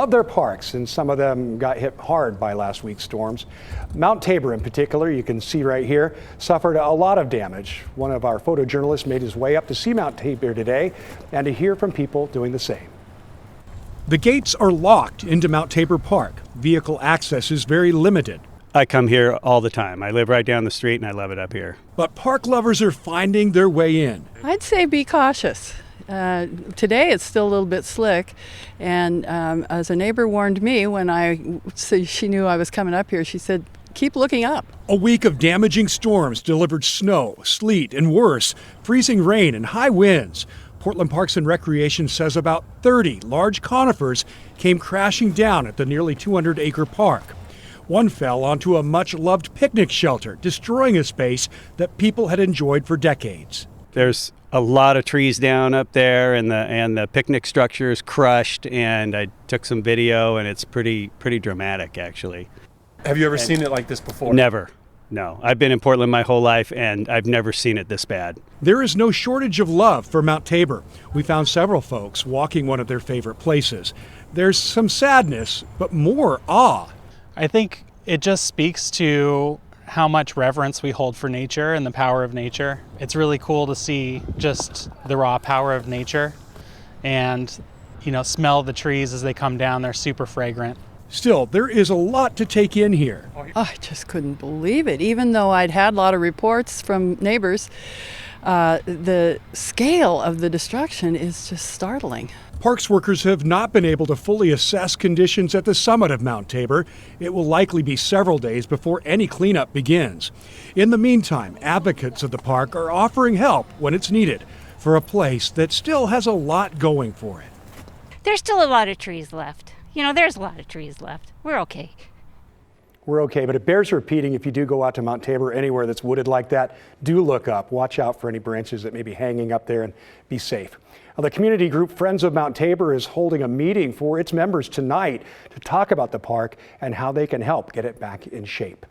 Of their parks, and some of them got hit hard by last week's storms. Mount Tabor in particular, you can see right here, suffered a lot of damage. One of our photojournalists made his way up to see Mount Tabor today and to hear from people doing the same. The gates are locked into Mount Tabor Park. Vehicle access is very limited. I come here all the time. I live right down the street and I love it up here. But park lovers are finding their way in. I'd say be cautious. Today it's still a little bit slick, and as a neighbor warned me when she knew I was coming up here, she said, keep looking up. A week of damaging storms delivered snow, sleet, and worse, freezing rain and high winds. Portland Parks and Recreation says about 30 large conifers came crashing down at the nearly 200-acre park. One fell onto a much-loved picnic shelter, destroying a space that people had enjoyed for decades. There's a lot of trees down up there, and the picnic structure is crushed, and I took some video, and it's pretty dramatic, actually. Have you ever seen it like this before? Never. No. I've been in Portland my whole life, and I've never seen it this bad. There is no shortage of love for Mount Tabor. We found several folks walking one of their favorite places. There's some sadness, but more awe. I think it just speaks to how much reverence we hold for nature and the power of nature. It's really cool to see just the raw power of nature and, smell the trees as they come down. They're super fragrant. Still, there is a lot to take in here. I just couldn't believe it. Even though I'd had a lot of reports from neighbors, the scale of the destruction is just startling. Parks workers have not been able to fully assess conditions at the summit of Mount Tabor. It will likely be several days before any cleanup begins. In the meantime, advocates of the park are offering help when it's needed for a place that still has a lot going for it. There's still a lot of trees left. There's a lot of trees left. We're okay. We're okay, but it bears repeating, if you do go out to Mount Tabor, anywhere that's wooded like that, do look up. Watch out for any branches that may be hanging up there and be safe. Now, the community group Friends of Mount Tabor is holding a meeting for its members tonight to talk about the park and how they can help get it back in shape.